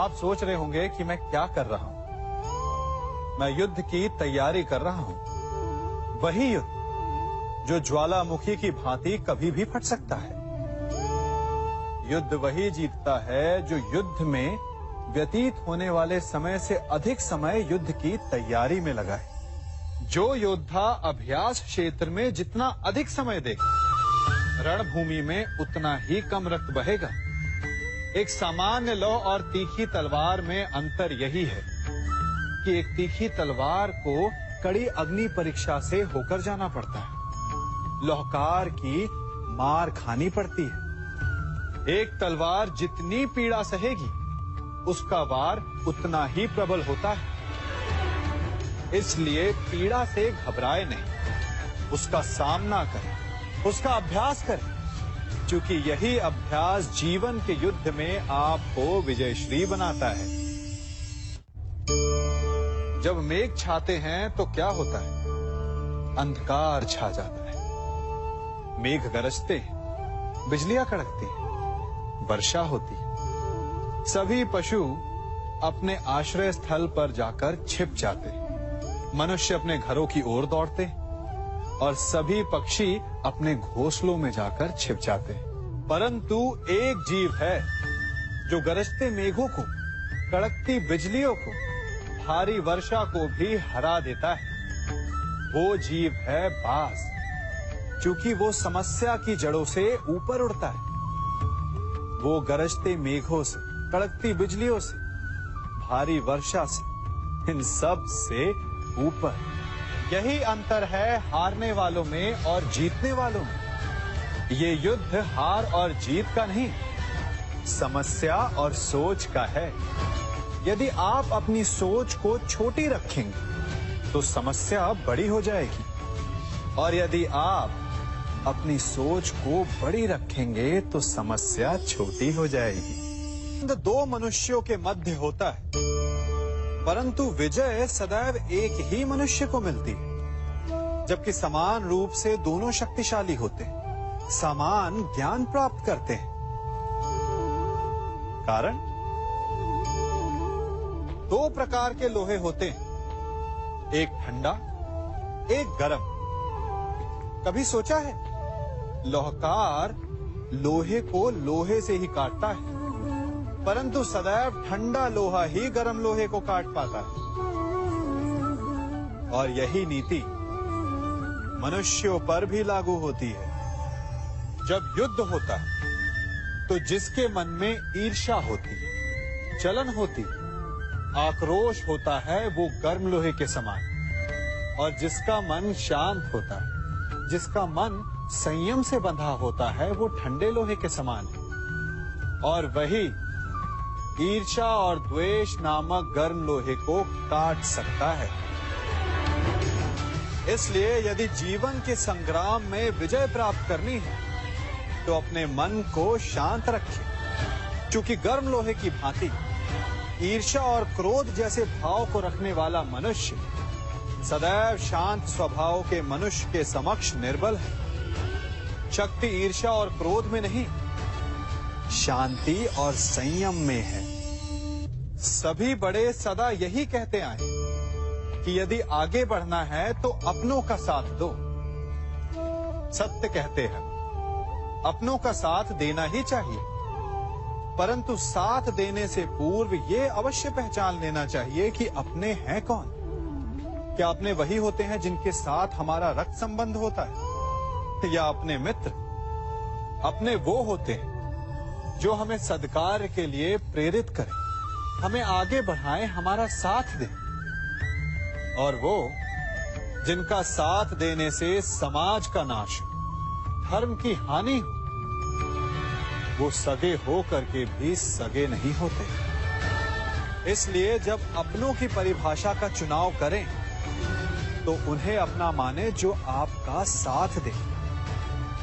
आप सोच रहे होंगे कि मैं क्या कर रहा हूं। मैं युद्ध की तैयारी कर रहा हूं। वही युद्ध जो ज्वालामुखी की भांति कभी भी फट सकता है। युद्ध वही जीतता है जो युद्ध में व्यतीत होने वाले समय से अधिक समय युद्ध की तैयारी में लगाए। जो योद्धा अभ्यास क्षेत्र में जितना अधिक समय दे, रणभूमि में उतना ही कम रक्त बहेगा। एक सामान्य लौ और तीखी तलवार में अंतर यही है कि एक तीखी तलवार को कड़ी अग्नि परीक्षा से होकर जाना पड़ता है। लौहकार की मार खानी पड़ती है। एक तलवार जितनी पीड़ा सहेगी, उसका वार उतना ही प्रबल होता है। इसलिए पीड़ा से घबराए नहीं, उसका सामना करें, उसका अभ्यास करें, क्योंकि यही अभ्यास जीवन के युद्ध में आपको विजयश्री बनाता है। जब मेघ छाते हैं तो क्या होता है? अंधकार छा जाता है। मेघ गरजते हैं, बिजलियां कड़कती हैं, वर्षा होती है। सभी पशु अपने आश्रय स्थल पर जाकर छिप जाते हैं। मनुष्य अपने घरों की ओर दौड़ते हैं और सभी पक्षी अपने घोंसलों में जाकर छिप जाते हैं। परंतु एक जीव है जो गरजते मेघों को, कड़कती बिजलियों को, भारी वर्षा को भी हरा देता है। वो जीव है बाज, क्योंकि वो समस्या की जड़ों से ऊपर उड़ता है। वो गरजते मेघों से, कड़कती बिजलियों से, भारी वर्षा से, इन सब से ऊपर। यही अंतर है हारने वालों में और जीतने वालों में। ये युद्ध हार और जीत का नहीं, समस्या और सोच का है। यदि आप अपनी सोच को छोटी रखेंगे तो समस्या बड़ी हो जाएगी, और यदि आप अपनी सोच को बड़ी रखेंगे तो समस्या छोटी हो जाएगी। दो मनुष्यों के मध्य होता है, परंतु विजय सदैव एक ही मनुष्य को मिलती है। जबकि समान रूप से दोनों शक्तिशाली होते हैं, समान ज्ञान प्राप्त करते हैं। कारण, दो प्रकार के लोहे होते हैं, एक ठंडा, एक गर्म। कभी सोचा है? लौहकार लोहे को लोहे से ही काटता है, परंतु सदैव ठंडा लोहा ही गर्म लोहे को काट पाता है। और यही नीति मनुष्यों पर भी लागू होती है। जब युद्ध होता है तो जिसके मन में ईर्ष्या होती है, जलन होती है, आक्रोश होता है, वो गर्म लोहे के समान। और जिसका मन शांत होता है, जिसका मन संयम से बंधा होता है, वो ठंडे लोहे के समान है। और वही ईर्ष्या और द्वेष नामक गर्म लोहे को काट सकता है। इसलिए यदि जीवन के संग्राम में विजय प्राप्त करनी है तो अपने मन को शांत रखें, क्योंकि गर्म लोहे की भांति ईर्ष्या और क्रोध जैसे भाव को रखने वाला मनुष्य सदैव शांत स्वभाव के मनुष्य के समक्ष निर्बल है। शक्ति ईर्ष्या और क्रोध में नहीं, शांति और संयम में है। सभी बड़े सदा यही कहते आए कि यदि आगे बढ़ना है तो अपनों का साथ दो। सत्य कहते हैं, अपनों का साथ देना ही चाहिए, परंतु साथ देने से पूर्व ये अवश्य पहचान लेना चाहिए कि अपने हैं कौन। क्या अपने वही होते हैं जिनके साथ हमारा रक्त संबंध होता है, या अपने मित्र? अपने वो होते हैं जो हमें सद्कार्य के लिए प्रेरित करें, हमें आगे बढ़ाएं, हमारा साथ दें। और वो जिनका साथ देने से समाज का नाश हो, धर्म की हानि हो, वो सगे हो करके भी सगे नहीं होते। इसलिए जब अपनों की परिभाषा का चुनाव करें तो उन्हें अपना माने जो आपका साथ दे,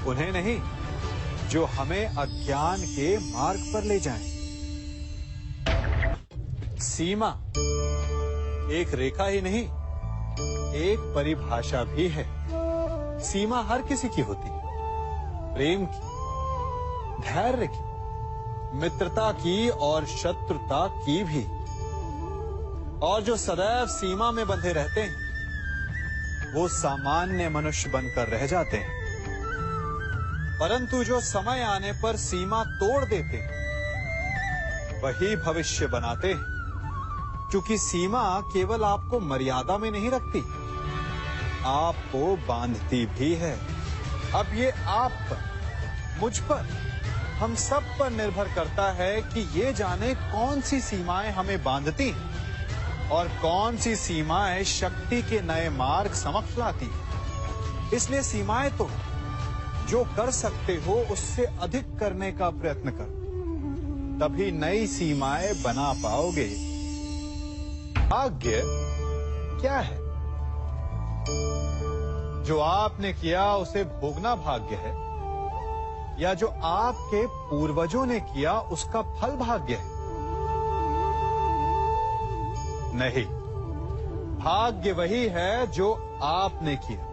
उन्हें नहीं जो हमें अज्ञान के मार्ग पर ले जाएं। सीमा एक रेखा ही नहीं, एक परिभाषा भी है। सीमा हर किसी की होती है, प्रेम की, धैर्य की, मित्रता की और शत्रुता की भी। और जो सदैव सीमा में बंधे रहते हैं वो सामान्य मनुष्य बनकर रह जाते हैं, परंतु जो समय आने पर सीमा तोड़ देते हैं वही भविष्य बनाते हैं, क्योंकि सीमा केवल आपको मर्यादा में नहीं रखती, आपको बांधती भी है। अब ये आप पर, मुझ पर, हम सब पर निर्भर करता है कि ये जाने कौन सी सीमाएं हमें बांधती हैं और कौन सी सीमाएं शक्ति के नए मार्ग समक्ष लाती हैं। इसलिए सीमाएं तो जो कर सकते हो उससे अधिक करने का प्रयत्न करो, तभी नई सीमाएं बना पाओगे। भाग्य क्या है? जो आपने किया उसे भोगना भाग्य है, या जो आपके पूर्वजों ने किया उसका फल भाग्य है? नहीं, भाग्य वही है जो आपने किया,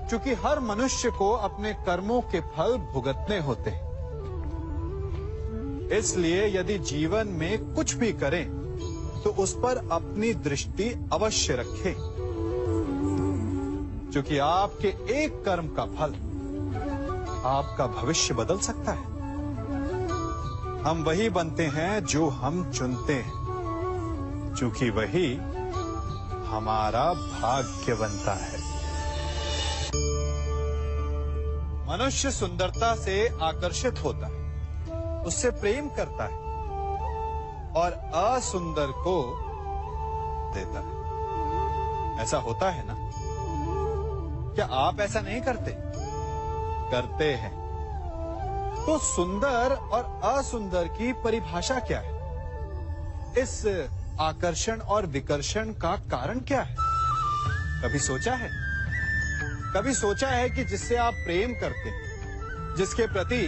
क्योंकि हर मनुष्य को अपने कर्मों के फल भुगतने होते हैं। इसलिए यदि जीवन में कुछ भी करें तो उस पर अपनी दृष्टि अवश्य रखें, क्योंकि आपके एक कर्म का फल आपका भविष्य बदल सकता है। हम वही बनते हैं जो हम चुनते हैं, क्योंकि वही हमारा भाग्य बनता है। मनुष्य सुंदरता से आकर्षित होता है, उससे प्रेम करता है और असुंदर को देता है। ऐसा होता है ना? क्या आप ऐसा नहीं करते? करते हैं। तो सुंदर और असुंदर की परिभाषा क्या है? इस आकर्षण और विकर्षण का कारण क्या है? कभी सोचा है? कभी सोचा है कि जिससे आप प्रेम करते हैं, जिसके प्रति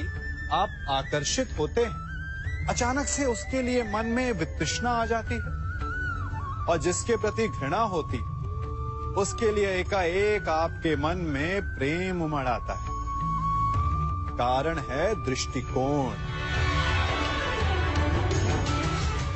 आप आकर्षित होते हैं, अचानक से उसके लिए मन में वितृष्णा आ जाती है, और जिसके प्रति घृणा होती उसके लिए एकाएक आपके मन में प्रेम उमड़ आता है। कारण है दृष्टिकोण।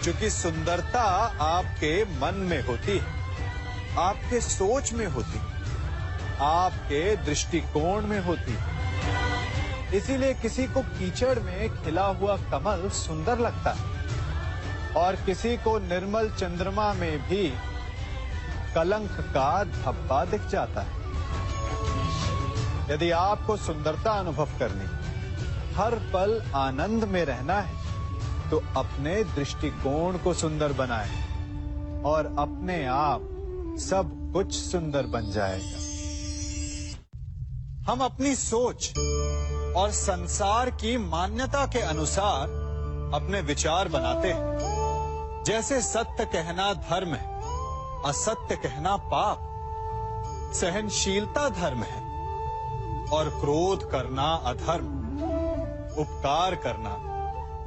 क्योंकि सुंदरता आपके मन में होती है, आपके सोच में होती है, आपके दृष्टिकोण में होती है। इसीलिए किसी को कीचड़ में खिला हुआ कमल सुंदर लगता है, और किसी को निर्मल चंद्रमा में भी कलंक का धब्बा दिख जाता है। यदि आपको सुंदरता अनुभव करनी, हर पल आनंद में रहना है, तो अपने दृष्टिकोण को सुंदर बनाएं और अपने आप सब कुछ सुंदर बन जाएगा। हम अपनी सोच और संसार की मान्यता के अनुसार अपने विचार बनाते हैं। जैसे सत्य कहना धर्म है, असत्य कहना पाप, सहनशीलता धर्म है और क्रोध करना अधर्म, उपकार करना,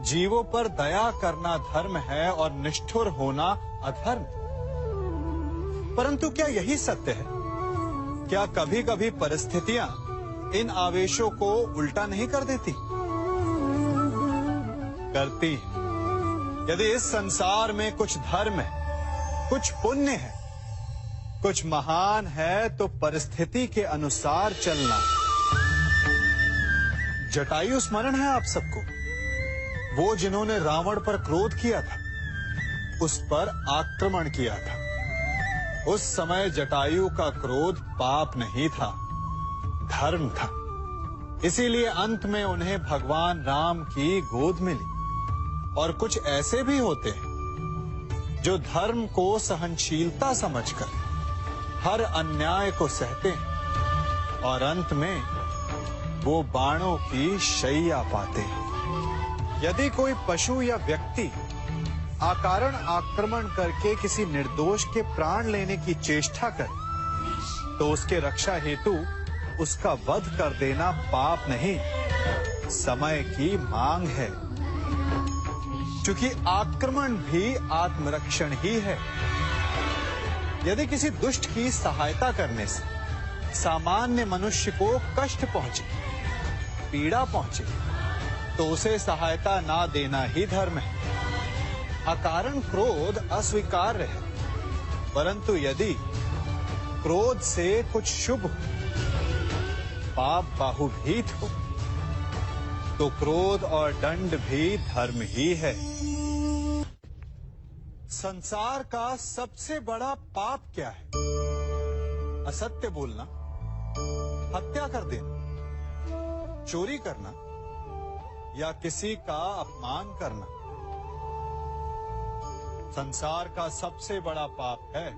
जीवों पर दया करना धर्म है और निष्ठुर होना अधर्म। परंतु क्या यही सत्य है? क्या कभी कभी परिस्थितियां इन आवेशों को उल्टा नहीं कर देती? करती है। यदि इस संसार में कुछ धर्म है, कुछ पुण्य है, कुछ महान है, तो परिस्थिति के अनुसार चलना। जटायु स्मरण है आप सबको, वो जिन्होंने रावण पर क्रोध किया था, उस पर आक्रमण किया था। उस समय जटायु का क्रोध पाप नहीं था, धर्म था। इसीलिए अंत में उन्हें भगवान राम की गोद मिली। और कुछ ऐसे भी होते हैं जो धर्म को सहनशीलता समझकर हर अन्याय को सहते हैं और अंत में वो बाणों की शैया पाते हैं। यदि कोई पशु या व्यक्ति अकारण आक्रमण करके किसी निर्दोष के प्राण लेने की चेष्टा करे, तो उसके रक्षा हेतु उसका वध कर देना पाप नहीं, समय की मांग है। क्योंकि आक्रमण भी आत्मरक्षण ही है। यदि किसी दुष्ट की सहायता करने से सामान्य मनुष्य को कष्ट पहुंचे, पीड़ा पहुंचे, तो उसे सहायता ना देना ही धर्म है। अकारण क्रोध अस्वीकार्य है, परंतु यदि क्रोध से कुछ शुभ हो, पाप बाहुभीत हो, तो क्रोध और दंड भी धर्म ही है। संसार का सबसे बड़ा पाप क्या है? असत्य बोलना, हत्या कर देना, चोरी करना या किसी का अपमान करना। संसार का सबसे बड़ा पाप है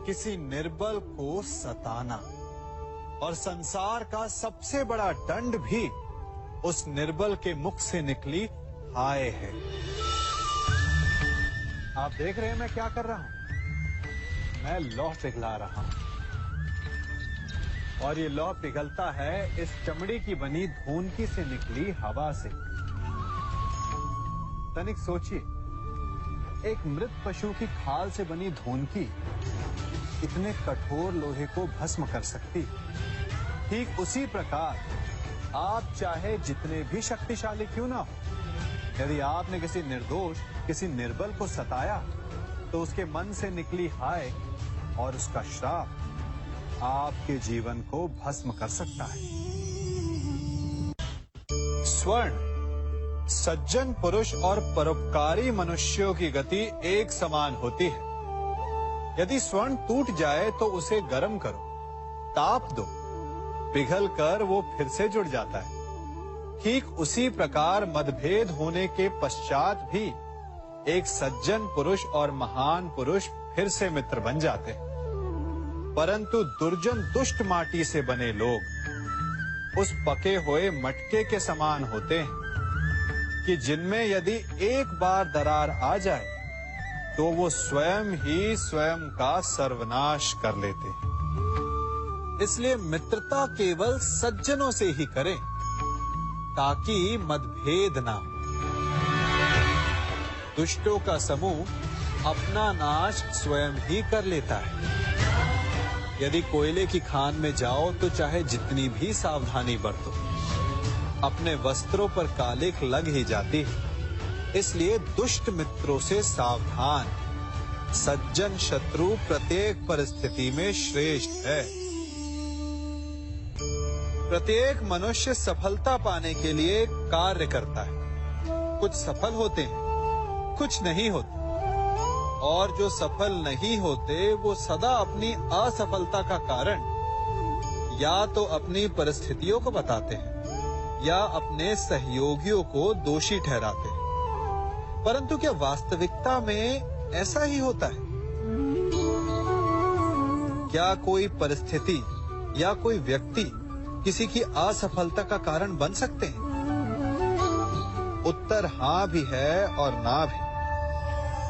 किसी निर्बल को सताना, और संसार का सबसे बड़ा दंड भी उस निर्बल के मुख से निकली हाय है। आप देख रहे हैं मैं क्या कर रहा हूं? मैं लौह पिघला रहा हूं, और ये लौह पिघलता है इस चमड़ी की बनी धूनकी से निकली हवा से। तनिक सोचिए, एक मृत पशु की खाल से बनी धूनकी इतने कठोर लोहे को भस्म कर सकती। ठीक उसी प्रकार आप चाहे जितने भी शक्तिशाली क्यों ना हो, यदि आपने किसी निर्दोष, किसी निर्बल को सताया, तो उसके मन से निकली हाय और उसका श्राप आपके जीवन को भस्म कर सकता है। स्वर्ण सज्जन पुरुष और परोपकारी मनुष्यों की गति एक समान होती है। यदि स्वर्ण टूट जाए तो उसे गर्म करो, ताप दो, पिघल कर वो फिर से जुड़ जाता है। ठीक उसी प्रकार मतभेद होने के पश्चात भी एक सज्जन पुरुष और महान पुरुष फिर से मित्र बन जाते हैं। परंतु दुर्जन दुष्ट माटी से बने लोग उस पके हुए मटके के समान होते हैं कि जिनमें यदि एक बार दरार आ जाए तो वो स्वयं ही स्वयं का सर्वनाश कर लेते हैं। इसलिए मित्रता केवल सज्जनों से ही करें ताकि मतभेद ना हो। दुष्टों का समूह अपना नाश स्वयं ही कर लेता है। यदि कोयले की खान में जाओ तो चाहे जितनी भी सावधानी बरतो, अपने वस्त्रों पर कालिख लग ही जाती है। इसलिए दुष्ट मित्रों से सावधान। सज्जन शत्रु प्रत्येक परिस्थिति में श्रेष्ठ है। प्रत्येक मनुष्य सफलता पाने के लिए कार्य करता है। कुछ सफल होते हैं, कुछ नहीं होते, और जो सफल नहीं होते वो सदा अपनी असफलता का कारण या तो अपनी परिस्थितियों को बताते हैं या अपने सहयोगियों को दोषी ठहराते हैं। परंतु क्या वास्तविकता में ऐसा ही होता है? क्या कोई परिस्थिति या कोई व्यक्ति किसी की असफलता का कारण बन सकते हैं? उत्तर हाँ भी है और ना भी।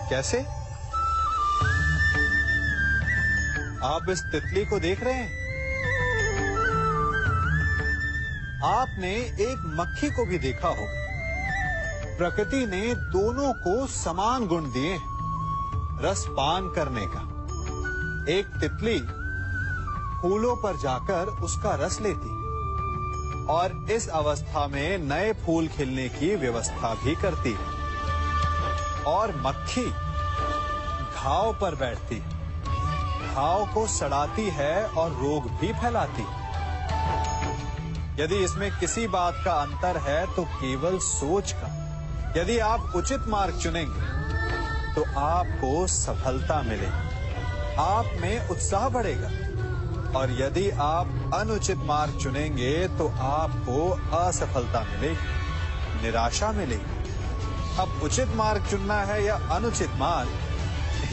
कैसे? आप इस तितली को देख रहे हैं? आपने एक मक्खी को भी देखा होगा। प्रकृति ने दोनों को समान गुण दिए हैं रस पान करने का। एक तितली फूलों पर जाकर उसका रस लेती और इस अवस्था में नए फूल खिलने की व्यवस्था भी करती है, और मक्खी घाव पर बैठती है, घाव को सड़ाती है और रोग भी फैलाती है। यदि इसमें किसी बात का अंतर है तो केवल सोच का। यदि आप उचित मार्ग चुनेंगे तो आपको सफलता मिलेगी, आप में उत्साह बढ़ेगा, और यदि आप अनुचित मार्ग चुनेंगे तो आपको असफलता मिलेगी, निराशा मिलेगी। अब उचित मार्ग चुनना है या अनुचित मार्ग,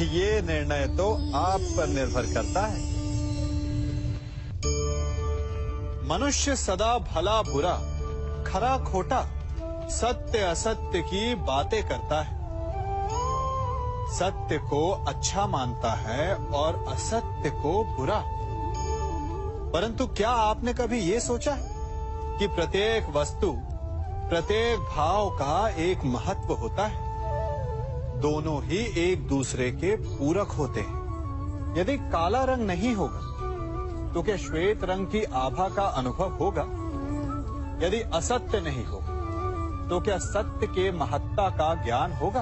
ये निर्णय तो आप पर निर्भर करता है। मनुष्य सदा भला बुरा, खरा खोटा, सत्य असत्य की बातें करता है। सत्य को अच्छा मानता है और असत्य को बुरा। परंतु क्या आपने कभी ये सोचा है कि प्रत्येक वस्तु, प्रत्येक भाव का एक महत्व होता है? दोनों ही एक दूसरे के पूरक होते हैं। यदि काला रंग नहीं होगा तो क्या श्वेत रंग की आभा का अनुभव होगा? यदि असत्य नहीं होगा तो क्या सत्य के महत्ता का ज्ञान होगा?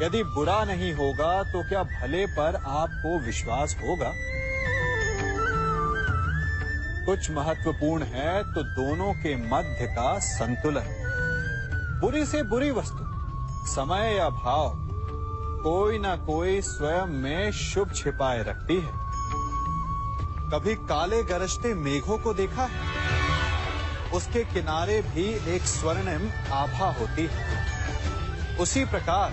यदि बुरा नहीं होगा तो क्या भले पर आपको विश्वास होगा? कुछ महत्वपूर्ण है तो दोनों के मध्य का संतुलन। बुरी से बुरी वस्तु, समय या भाव, कोई ना कोई स्वयं में शुभ छिपाए रखती है। कभी काले गरजते मेघों को देखा है? उसके किनारे भी एक स्वर्णिम आभा होती है। उसी प्रकार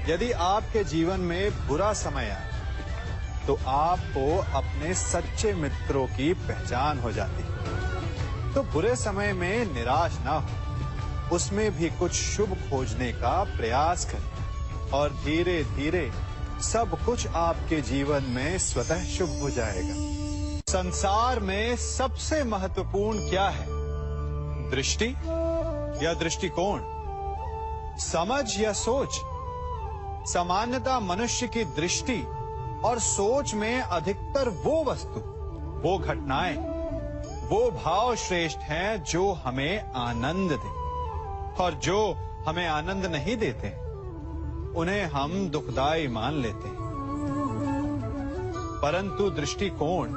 यदि आपके जीवन में बुरा समय आए तो आपको अपने सच्चे मित्रों की पहचान हो जाती है। तो बुरे समय में निराश ना हो, उसमें भी कुछ शुभ खोजने का प्रयास करें और धीरे धीरे सब कुछ आपके जीवन में स्वतः शुभ हो जाएगा। संसार में सबसे महत्वपूर्ण क्या है? दृष्टि या दृष्टिकोण, समझ या सोच? सामान्यतः मनुष्य की दृष्टि और सोच में अधिकतर वो वस्तु, वो घटनाएं, वो भाव श्रेष्ठ हैं जो हमें आनंद दे, और जो हमें आनंद नहीं देते उन्हें हम दुखदाई मान लेते हैं। परंतु दृष्टिकोण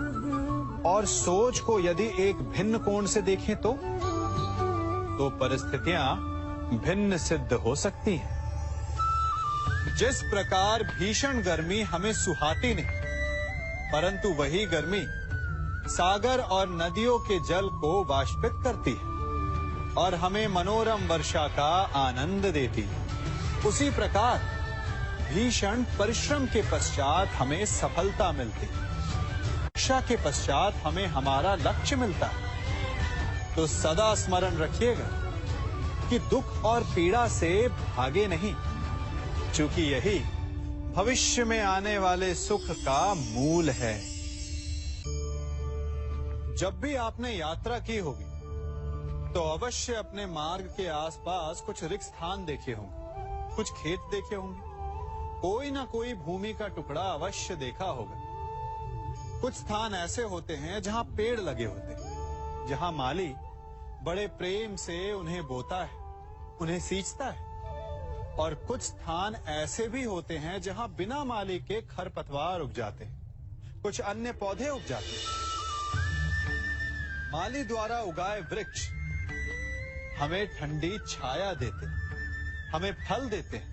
और सोच को यदि एक भिन्न कोण से देखें तो परिस्थितियां भिन्न सिद्ध हो सकती हैं। जिस प्रकार भीषण गर्मी हमें सुहाती नहीं, परंतु वही गर्मी सागर और नदियों के जल को वाष्पित करती है और हमें मनोरम वर्षा का आनंद देती है, उसी प्रकार भीषण परिश्रम के पश्चात हमें सफलता मिलती है। शिक्षा के पश्चात हमें हमारा लक्ष्य मिलता है। तो सदा स्मरण रखिएगा कि दुख और पीड़ा से भागे नहीं, क्योंकि यही भविष्य में आने वाले सुख का मूल है। जब भी आपने यात्रा की होगी तो अवश्य अपने मार्ग के आसपास कुछ रिक्त स्थान देखे होंगे, कुछ खेत देखे होंगे, कोई ना कोई भूमि का टुकड़ा अवश्य देखा होगा। कुछ स्थान ऐसे होते हैं जहां पेड़ लगे होते हैं, जहां माली बड़े प्रेम से उन्हें बोता है, उन्हें सींचता है। और कुछ स्थान ऐसे भी होते हैं जहां बिना माली के खरपतवार उग जाते हैं, कुछ अन्य पौधे उग जाते हैं। माली द्वारा उगाए वृक्ष हमें ठंडी छाया देते हैं, हमें फल देते हैं,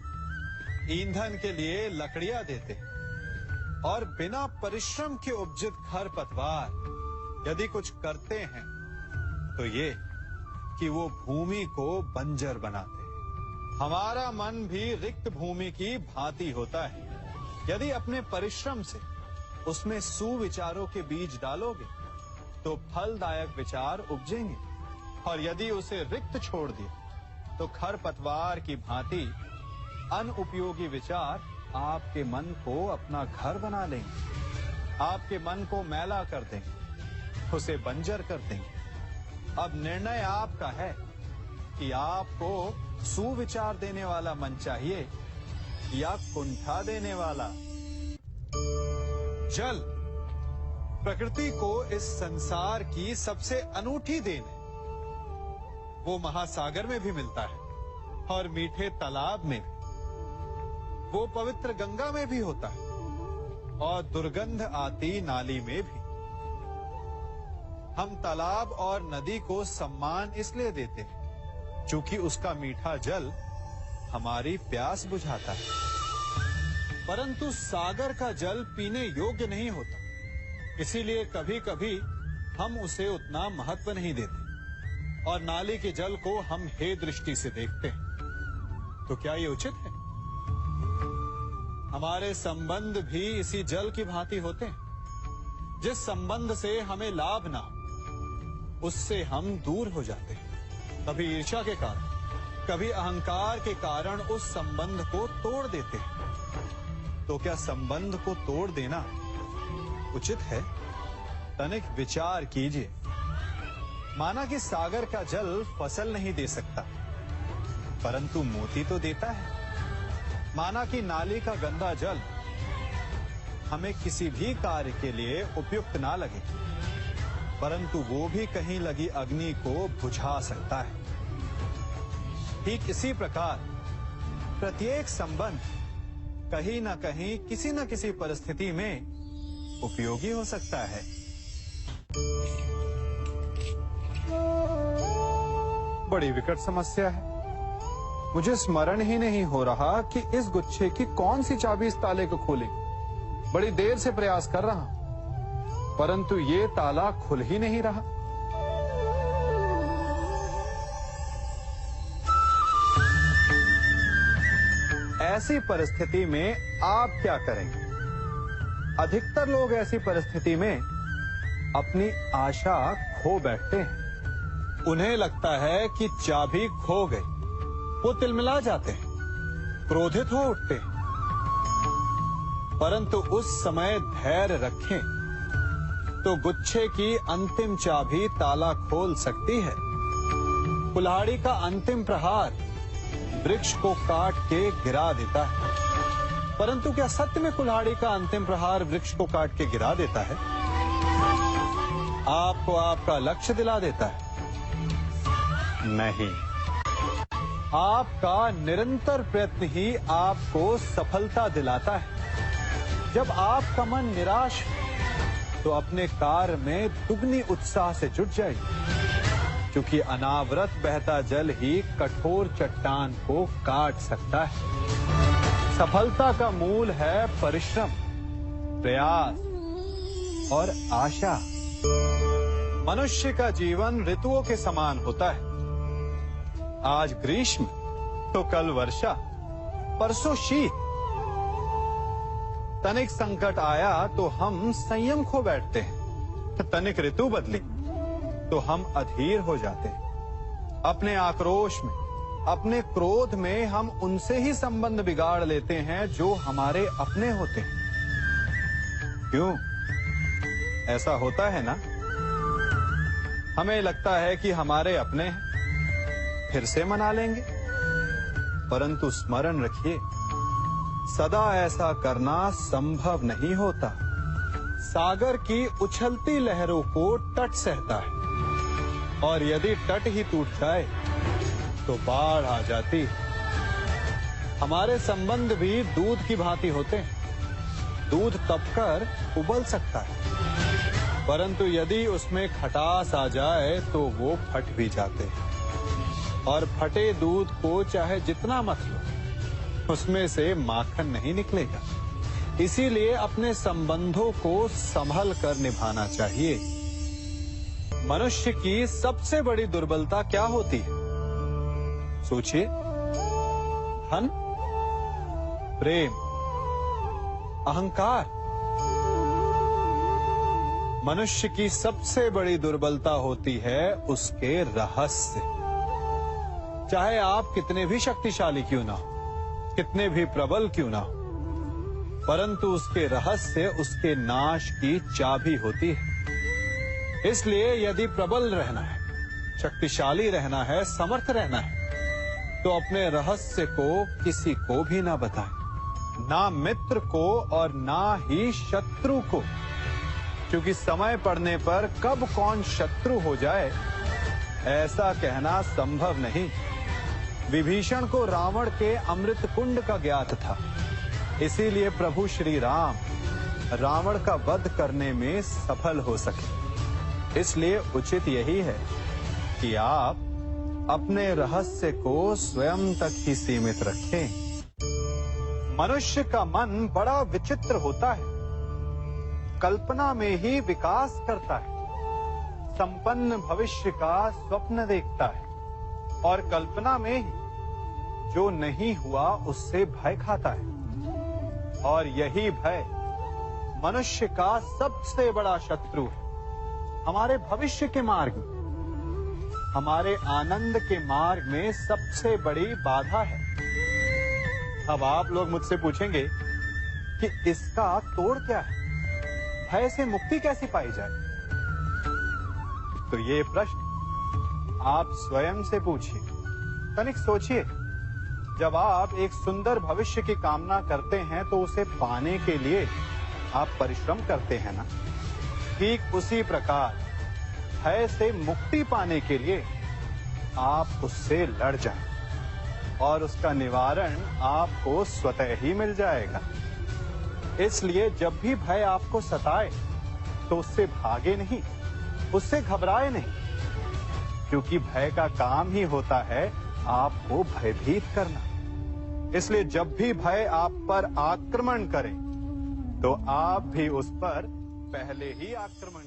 ईंधन के लिए लकड़ियां देते हैं। और बिना परिश्रम के उपजित खरपतवार यदि कुछ करते हैं तो ये कि वो भूमि को बंजर बनाते हैं। हमारा मन भी रिक्त भूमि की भांति होता है। यदि अपने परिश्रम से उसमें सुविचारों के बीज डालोगे तो फलदायक विचार उपजेंगे, और यदि उसे रिक्त छोड़ दिया तो खरपतवार की भांति अनुपयोगी विचार आपके मन को अपना घर बना लेंगे, आपके मन को मैला कर देंगे, उसे बंजर कर देंगे। अब निर्णय आपका है कि आपको सुविचार देने वाला मन चाहिए या कुंठा देने वाला। जल प्रकृति को इस संसार की सबसे अनूठी देन है। वो महासागर में भी मिलता है और मीठे तालाब में भी, वो पवित्र गंगा में भी होता है और दुर्गंध आती नाली में भी। हम तालाब और नदी को सम्मान इसलिए देते हैं क्योंकि उसका मीठा जल हमारी प्यास बुझाता है। परंतु सागर का जल पीने योग्य नहीं होता, इसीलिए कभी कभी हम उसे उतना महत्व नहीं देते और नाली के जल को हम हे दृष्टि से देखते हैं। तो क्या ये उचित है? हमारे संबंध भी इसी जल की भांति होते हैं। जिस संबंध से हमें लाभ ना हो उससे हम दूर हो जाते हैं। कभी ईर्ष्या के कारण, कभी अहंकार के कारण उस संबंध को तोड़ देते हैं। तो क्या संबंध को तोड़ देना उचित है? तनिक विचार कीजिए। माना कि सागर का जल फसल नहीं दे सकता, परंतु मोती तो देता है। माना कि नाली का गंदा जल हमें किसी भी कार्य के लिए उपयुक्त ना लगे, परंतु वो भी कहीं लगी अग्नि को बुझा सकता है। ठीक इसी प्रकार प्रत्येक संबंध कहीं ना कहीं किसी न किसी परिस्थिति में उपयोगी हो सकता है। बड़ी विकट समस्या है। मुझे स्मरण ही नहीं हो रहा कि इस गुच्छे की कौन सी चाबी इस ताले को खोलेगी। बड़ी देर से प्रयास कर रहा हूं, परंतु ये ताला खुल ही नहीं रहा। ऐसी परिस्थिति में आप क्या करेंगे? अधिकतर लोग ऐसी परिस्थिति में अपनी आशा खो बैठते हैं। उन्हें लगता है कि चाबी खो गई। वो तिलमिला जाते हैं, क्रोधित हो उठते हैं। परंतु उस समय धैर्य रखें तो गुच्छे की अंतिम चाबी ताला खोल सकती है। कुल्हाड़ी का अंतिम प्रहार वृक्ष को काट के गिरा देता है, परंतु क्या सत्य में कुल्हाड़ी का अंतिम प्रहार वृक्ष को काट के गिरा देता है? आपको आपका लक्ष्य दिला देता है? नहीं। आपका निरंतर प्रयत्न ही आपको सफलता दिलाता है। जब आपका मन निराश है तो अपने कार्य में दुगनी उत्साह से जुट जाइए, क्योंकि अनावरत बहता जल ही कठोर चट्टान को काट सकता है। सफलता का मूल है परिश्रम, प्रयास और आशा। मनुष्य का जीवन ऋतुओं के समान होता है। आज ग्रीष्म तो कल वर्षा, परसों शीत। तनिक संकट आया तो हम संयम खो बैठते हैं। तनिक ऋतु बदली तो हम अधीर हो जाते हैं। अपने आक्रोश में, अपने क्रोध में हम उनसे ही संबंध बिगाड़ लेते हैं जो हमारे अपने होते हैं। क्यों ऐसा होता है ना? हमें लगता है कि हमारे अपने हैं, फिर से मना लेंगे। परंतु स्मरण रखिए, सदा ऐसा करना संभव नहीं होता। सागर की उछलती लहरों को तट सहता है, और यदि तट ही टूट जाए तो बाढ़ आ जाती। हमारे संबंध भी दूध की भांति होते हैं। दूध तपकर उबल सकता है, परंतु यदि उसमें खटास आ जाए तो वो फट भी जाते हैं। और फटे दूध को चाहे जितना मत लो, उसमें से माखन नहीं निकलेगा। इसीलिए अपने संबंधों को संभल कर निभाना चाहिए। मनुष्य की सबसे बड़ी दुर्बलता क्या होती है? सोचिए। धन, प्रेम, अहंकार। मनुष्य की सबसे बड़ी दुर्बलता होती है उसके रहस्य। चाहे आप कितने भी शक्तिशाली क्यों ना हो, कितने भी प्रबल क्यों ना हो, परंतु उसके रहस्य उसके नाश की चाबी होती है। इसलिए यदि प्रबल रहना है, शक्तिशाली रहना है, समर्थ रहना है, तो अपने रहस्य को किसी को भी ना बताएं, ना मित्र को और ना ही शत्रु को, क्योंकि समय पड़ने पर कब कौन शत्रु हो जाए ऐसा कहना संभव नहीं। विभीषण को रावण के अमृत कुंड का ज्ञात था, इसीलिए प्रभु श्री राम रावण का वध करने में सफल हो सके। इसलिए उचित यही है कि आप अपने रहस्य को स्वयं तक ही सीमित रखें। मनुष्य का मन बड़ा विचित्र होता है। कल्पना में ही विकास करता है, संपन्न भविष्य का स्वप्न देखता है, और कल्पना में ही जो नहीं हुआ उससे भय खाता है। और यही भय मनुष्य का सबसे बड़ा शत्रु है। हमारे भविष्य के मार्ग में, हमारे आनंद के मार्ग में सबसे बड़ी बाधा है। अब आप लोग मुझसे पूछेंगे कि इसका तोड़ क्या है, भय से मुक्ति कैसे पाई जाए? तो ये प्रश्न आप स्वयं से पूछिए। तनिक सोचिए, जब आप एक सुंदर भविष्य की कामना करते हैं तो उसे पाने के लिए आप परिश्रम करते हैं ना? ठीक उसी प्रकार भय से मुक्ति पाने के लिए आप उससे लड़ जाएं। और उसका निवारण आपको स्वतः ही मिल जाएगा। इसलिए जब भी भय आपको सताए तो उससे भागे नहीं, उससे घबराए नहीं, क्योंकि भय का काम ही होता है आपको भयभीत करना। इसलिए जब भी भय आप पर आक्रमण करे तो आप भी उस पर पहले ही आक्रमण